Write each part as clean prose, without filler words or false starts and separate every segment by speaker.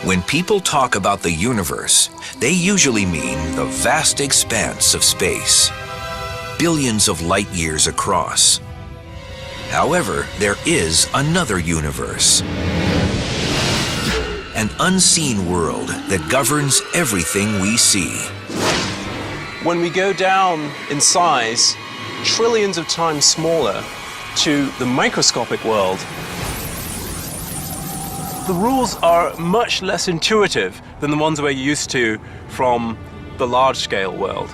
Speaker 1: When people talk about the universe, they usually mean the vast expanse of space, billions of light years across. However, there is another universe, an unseen world that governs everything we see.
Speaker 2: When we go down in size, trillions of times smaller, to the microscopic world, the rules are much less intuitive than the ones we're used to from the large-scale world.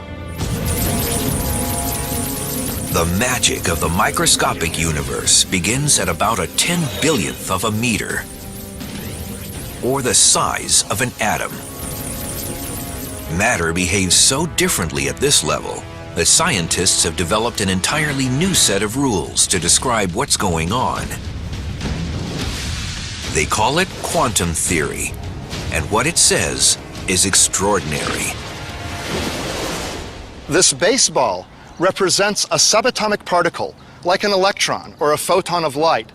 Speaker 1: The magic of the microscopic universe begins at about a 10/1000th of a meter, or the size of an atom. Matter behaves so differently at this level that scientists have developed an entirely new set of rules to describe what's going on. They call it quantum theory, and what it says is extraordinary.
Speaker 3: This baseball represents a subatomic particle, like an electron or a photon of light,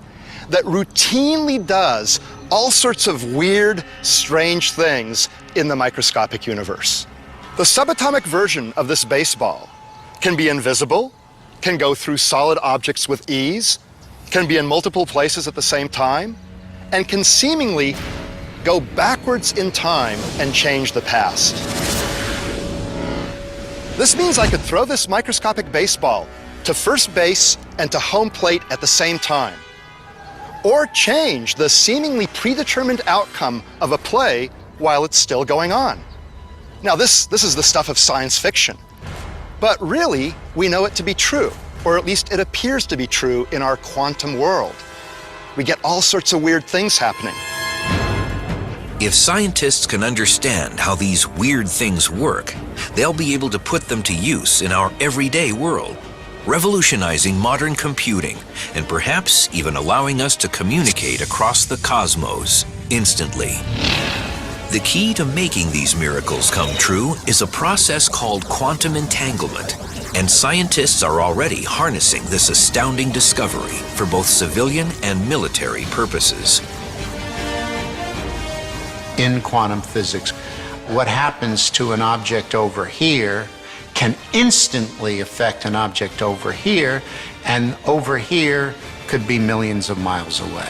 Speaker 3: that routinely does all sorts of weird, strange things in the microscopic universe. The subatomic version of this baseball can be invisible, can go through solid objects with ease, can be in multiple places at the same time, and can seemingly go backwards in time and change the past. This means I could throw this microscopic baseball to first base and to home plate at the same time, or change the seemingly predetermined outcome of a play while it's still going on. Now, this is the stuff of science fiction, but really, we know it to be true, or at least it appears to be true in our quantum world. We get all sorts of weird things happening.
Speaker 1: If scientists can understand how these weird things work, they'll be able to put them to use in our everyday world, revolutionizing modern computing and perhaps even allowing us to communicate across the cosmos instantly. The key to making these miracles come true is a process called quantum entanglement, and scientists are already harnessing this astounding discovery for both civilian and military purposes.
Speaker 4: In quantum physics, what happens to an object over here can instantly affect an object over here, and over here could be millions of miles away.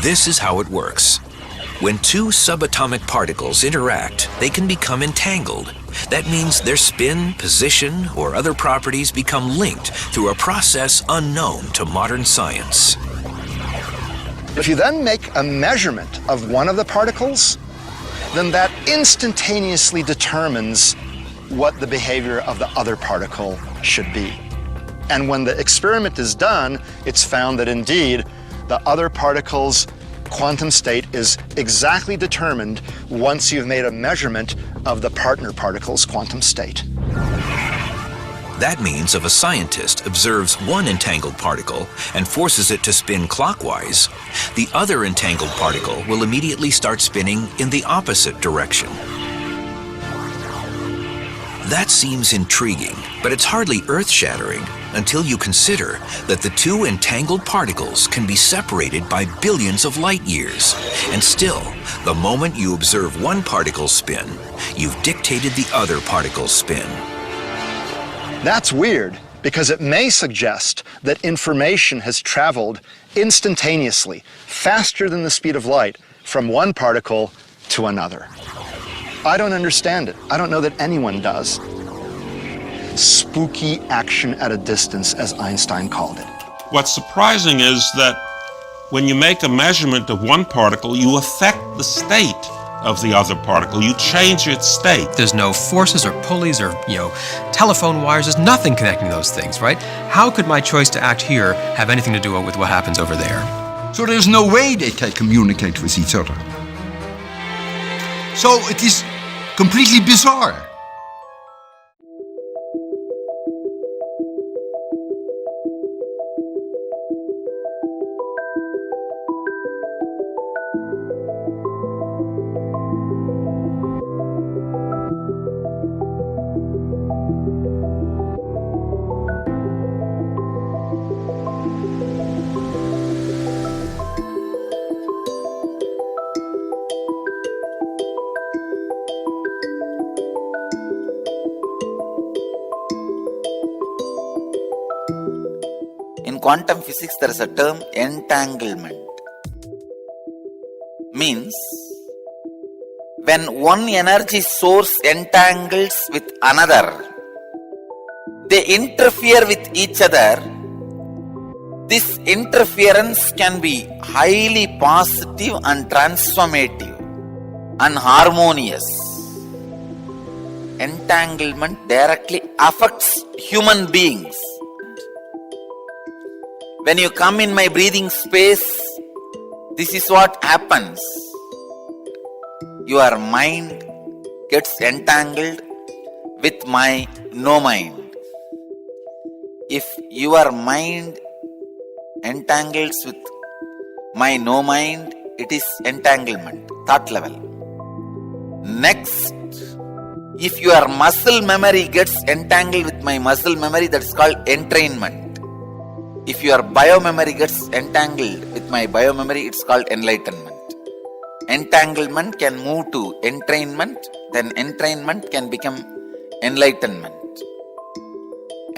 Speaker 1: This is how it works. When two subatomic particles interact, they can become entangled. That means their spin, position, or other properties become linked through a process unknown to modern science.
Speaker 3: If you then make a measurement of one of the particles, then that instantaneously determines what the behavior of the other particle should be. And when the experiment is done, it's found that indeed the other particle's quantum state is exactly determined once you've made a measurement of the partner particle's quantum state.
Speaker 1: That means if a scientist observes one entangled particle and forces it to spin clockwise, the other entangled particle will immediately start spinning in the opposite direction. That seems intriguing, but it's hardly earth-shattering until you consider that the two entangled particles can be separated by billions of light years. And still, the moment you observe one particle spin, you've dictated the other particle's spin.
Speaker 3: That's weird, because it may suggest that information has traveled instantaneously, faster than the speed of light, from one particle to another. I don't understand it. I don't know that anyone does. Spooky action at a distance, as Einstein called it.
Speaker 5: What's surprising is that when you make a measurement of one particle, you affect the state of the other particle. You change its state.
Speaker 6: There's no forces or pulleys or, telephone wires. There's nothing connecting those things, right? How could my choice to act here have anything to do with what happens over there?
Speaker 7: So there's no way they can communicate with each other. So it is completely bizarre.
Speaker 8: quantum physics there is a term entanglement. Means when one energy source entangles with another, they interfere with each other. This interference can be highly positive and transformative and harmonious. Entanglement directly affects human beings. When you come in my breathing space, this is what happens. Your mind gets entangled with my no mind. If your mind entangles with my no mind, it is entanglement, thought level. Next, if your muscle memory gets entangled with my muscle memory, that is called entrainment. If your biomemory gets entangled with my biomemory, it's called enlightenment. Entanglement can move to entrainment, then entrainment can become enlightenment.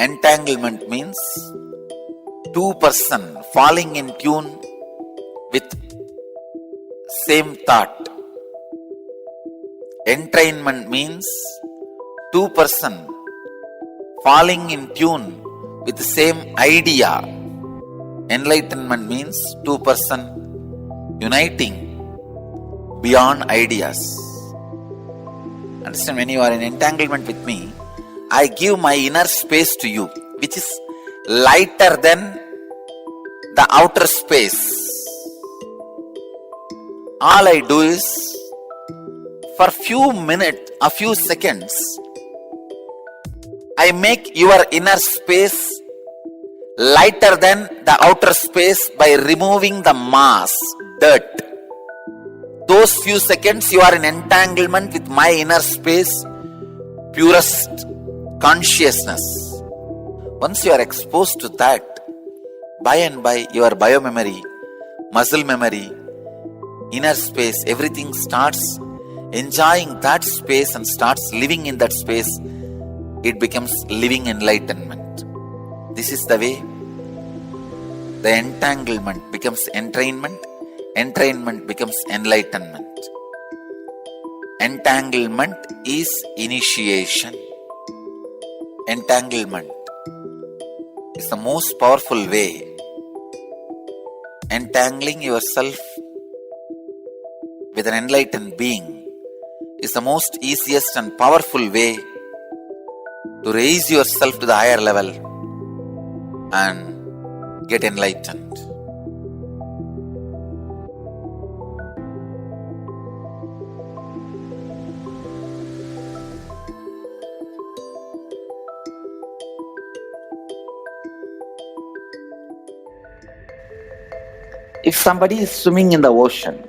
Speaker 8: Entanglement means two person falling in tune with same thought. Entrainment means two person falling in tune with the same idea. Enlightenment means two person uniting beyond ideas. Understand, when you are in entanglement with me, I give my inner space to you, which is lighter than the outer space. All I do is, for few minutes, a few seconds, I make your inner space lighter than the outer space by removing the mass, dirt. Those few seconds you are in entanglement with my inner space, purest consciousness. Once you are exposed to that, by and by your biomemory, muscle memory, inner space, everything starts enjoying that space and starts living in that space. It becomes living enlightenment. This is the way the entanglement becomes entrainment, entrainment becomes enlightenment. Entanglement is initiation. Entanglement is the most powerful way. Entangling yourself with an enlightened being is the most easiest and powerful way to raise yourself to the higher level and get enlightened. If somebody is swimming in the ocean,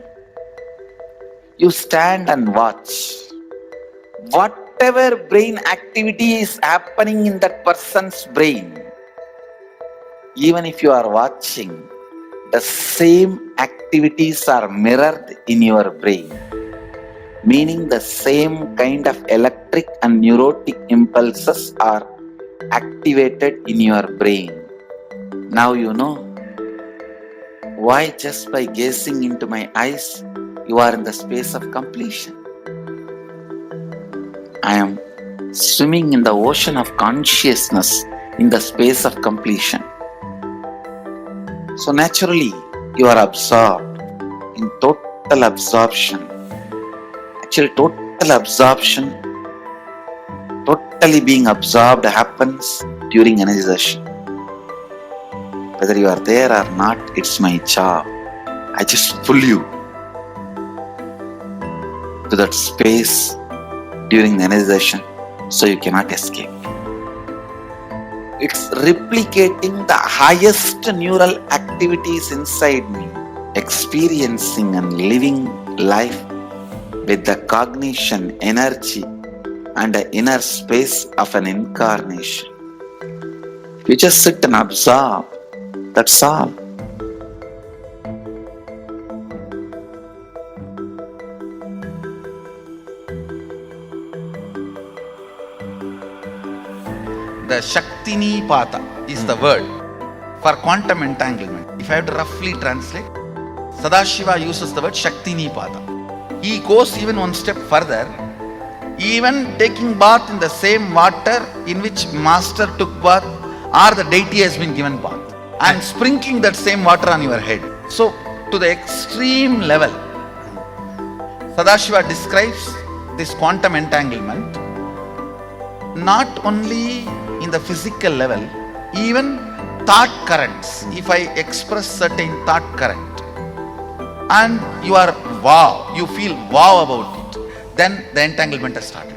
Speaker 8: you stand and watch. Whatever brain activity is happening in that person's brain, even if you are watching, the same activities are mirrored in your brain. Meaning the same kind of electric and neurotic impulses are activated in your brain. Now you know why just by gazing into my eyes, you are in the space of completion. I am swimming in the ocean of consciousness in the space of completion. So naturally, you are absorbed in total absorption. Actually, total absorption, totally being absorbed happens during energization. Whether you are there or not, it's my job. I just pull you to that space during the energization so you cannot escape. It's replicating the highest neural activities inside me, experiencing and living life with the cognition, energy, and the inner space of an incarnation. You just sit and absorb. That's all. The Shaktini Pata is the word. for quantum entanglement, if I have to roughly translate, Sadashiva uses the word Shaktinipada. He goes even one step further, even taking bath in the same water in which master took bath or the deity has been given bath, and sprinkling that same water on your head. So, to the extreme level, Sadashiva describes this quantum entanglement not only in the physical level, even thought currents. If I express certain thought current and you are wow, you feel wow about it, then the entanglement has started.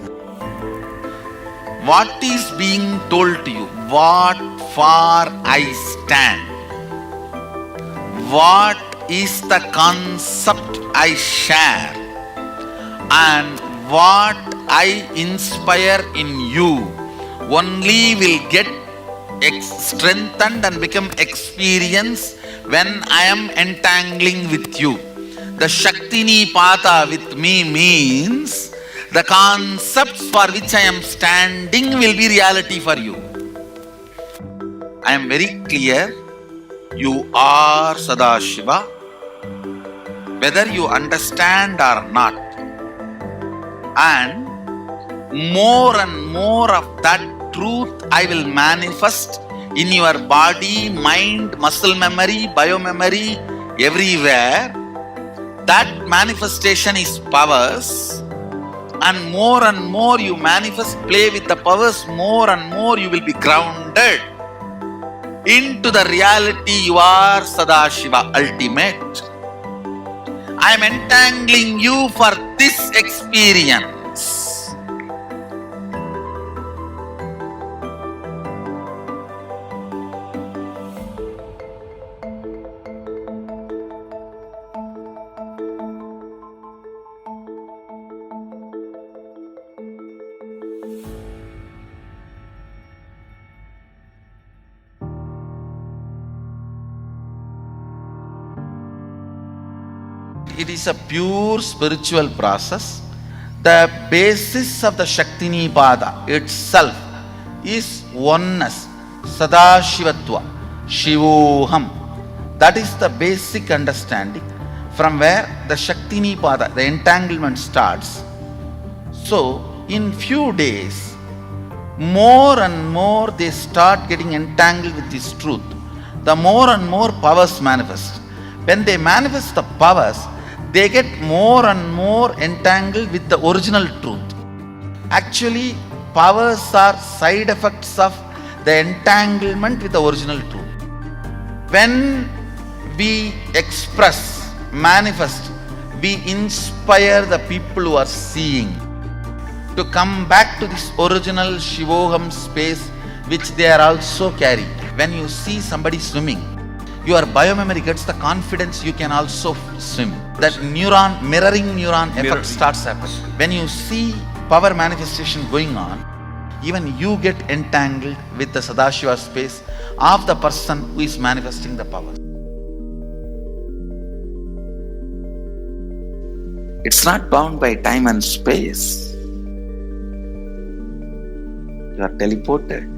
Speaker 8: What is being told to you? What for I stand? What is the concept I share? And what I inspire in you only will get strengthened and become experience when I am entangling with you. The Shaktinipada with me means the concepts for which I am standing will be reality for you. I am very clear, you are Sadashiva, whether you understand or not. And more of that truth I will manifest in your body, mind, muscle memory, biomemory, everywhere. That manifestation is powers, and more you manifest, play with the powers, more and more you will be grounded into the reality you are Sadashiva, ultimate. I am entangling you for this experience. It is a pure spiritual process. The basis of the Shaktinipada itself is oneness, Sadashivatva, Shivoham. That is the basic understanding from where the Shaktinipada, the entanglement starts. So, in few days, more and more they start getting entangled with this truth. The more and more powers manifest. When they manifest the powers, they get more and more entangled with the original truth. Actually, powers are side effects of the entanglement with the original truth. When we express, manifest, we inspire the people who are seeing to come back to this original Shivoham space which they are also carrying. When you see somebody swimming, your biomemory gets the confidence you can also swim. That neuron, mirroring neuron effect starts happening. When you see power manifestation going on, even you get entangled with the Sadashiva space of the person who is manifesting the power. It's not bound by time and space. You are teleported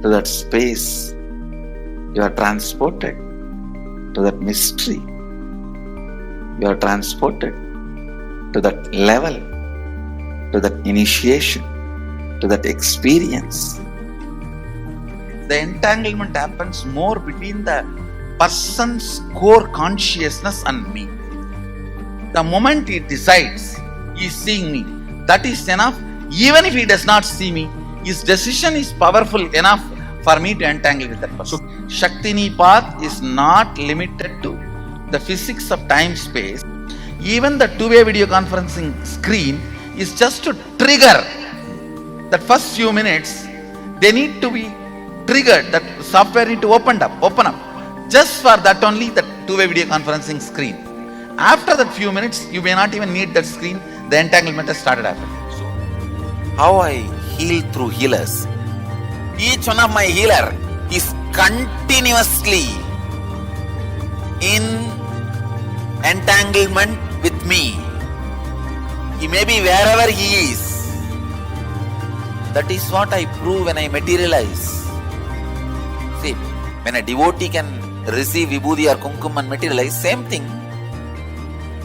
Speaker 8: to that space. You are transported to that mystery. You are transported to that level, to that initiation, to that experience. The entanglement happens more between the person's core consciousness and me. The moment he decides he is seeing me, that is enough. Even if he does not see me, his decision is powerful enough for me to entangle with that person. Shaktinipat is not limited to the physics of time-space. Even the two-way video conferencing screen is just to trigger that first few minutes. They need to be triggered. That software need to open up. Just for that only, the two-way video conferencing screen. After that few minutes, you may not even need that screen. The entanglement has started happening. How I heal through healers. Each one of my healer is continuously in entanglement with me. He may be wherever he is. That is what I prove when I materialize. See, when a devotee can receive vibhuti or kumkum and materialize, same thing.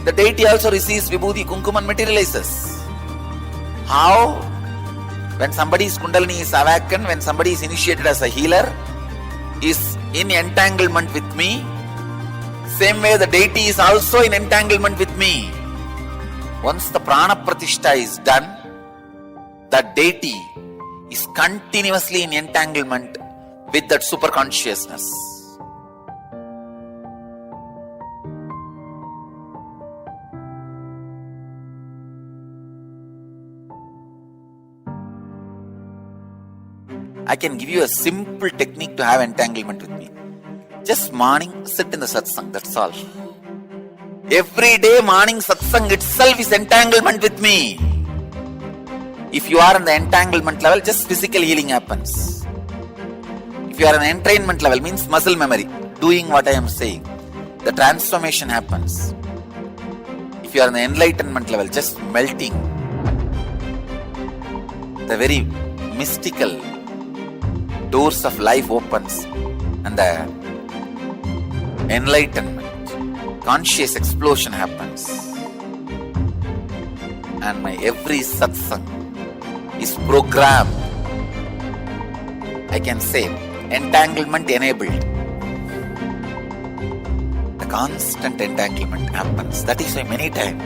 Speaker 8: The deity also receives vibhuti, kumkum and materializes. How? When somebody's kundalini is awakened, when somebody is initiated as a healer, is in entanglement with me, same way the deity is also in entanglement with me. Once the prana pratishtha is done, the deity is continuously in entanglement with that super consciousness. I can give you a simple technique to have entanglement with me. Just morning, sit in the satsang, that's all. Every day morning satsang itself is entanglement with me. If you are in the entanglement level, just physical healing happens. If you are in the entrainment level, means muscle memory, doing what I am saying, the transformation happens. If you are in the enlightenment level, just melting, the very mystical doors of life opens and the enlightenment, conscious explosion happens. And my every satsang is programmed, I can say, entanglement enabled. The constant entanglement happens. That is why many times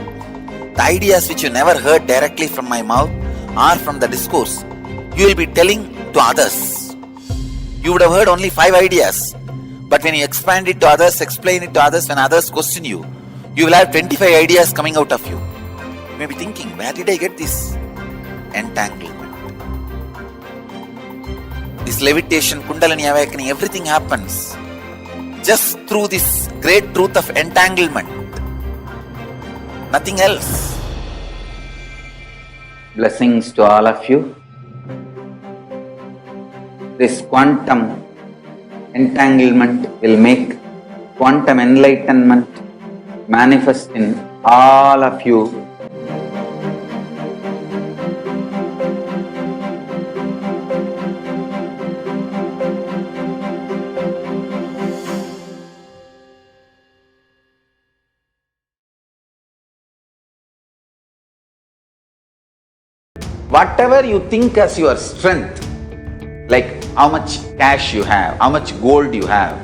Speaker 8: the ideas which you never heard directly from my mouth or from the discourse, you will be telling to others. You would have heard only 5 ideas, but when you expand it to others, explain it to others, when others question you, you will have 25 ideas coming out of you. You may be thinking, where did I get this? Entanglement. This levitation, kundalini awakening, everything happens just through this great truth of entanglement. Nothing else.
Speaker 9: Blessings to all of you. This quantum entanglement will make quantum enlightenment manifest in all of you. Whatever you think as your strength, like how much cash you have, how much gold you have,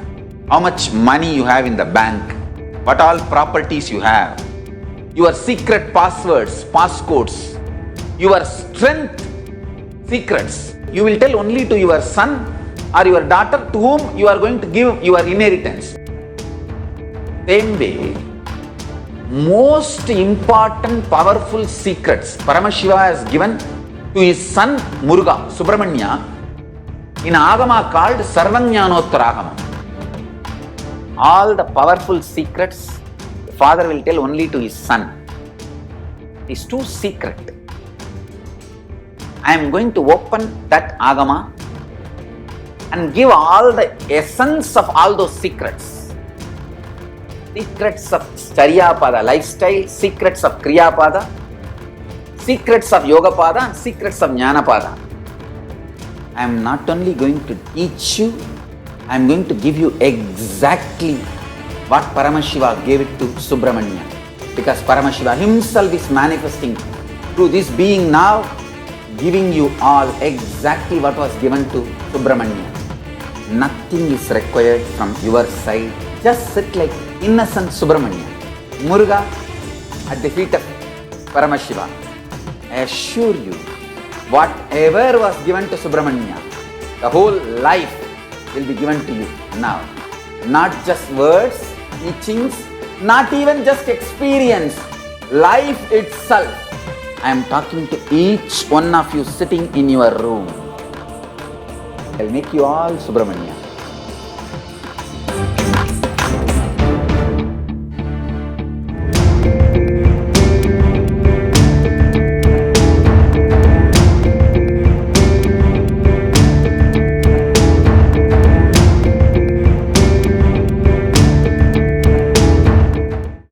Speaker 9: how much money you have in the bank, what all properties you have, your secret passwords, passcodes, your strength secrets, you will tell only to your son or your daughter to whom you are going to give your inheritance. Same way, most important powerful secrets Paramashiva has given to his son Muruga, Subramanya, in Agama called Sarvajnanottaragama. All the powerful secrets the father will tell only to his son. It is too secret. I am going to open that Agama and give all the essence of all those secrets. Secrets of Charyapada lifestyle, secrets of Kriyapada, secrets of Yogapada and secrets of Jnanapada. I am not only going to teach you, I am going to give you exactly what Paramashiva gave it to Subramanya. Because Paramashiva himself is manifesting through this being now, giving you all exactly what was given to Subramanya. Nothing is required from your side. Just sit like innocent Subramanya, Muruga at the feet of Paramashiva. I assure you, whatever was given to Subramanya, the whole life will be given to you now. Not just words, teachings, not even just experience, life itself. I am talking to each one of you sitting in your room. I will make you all Subramanya.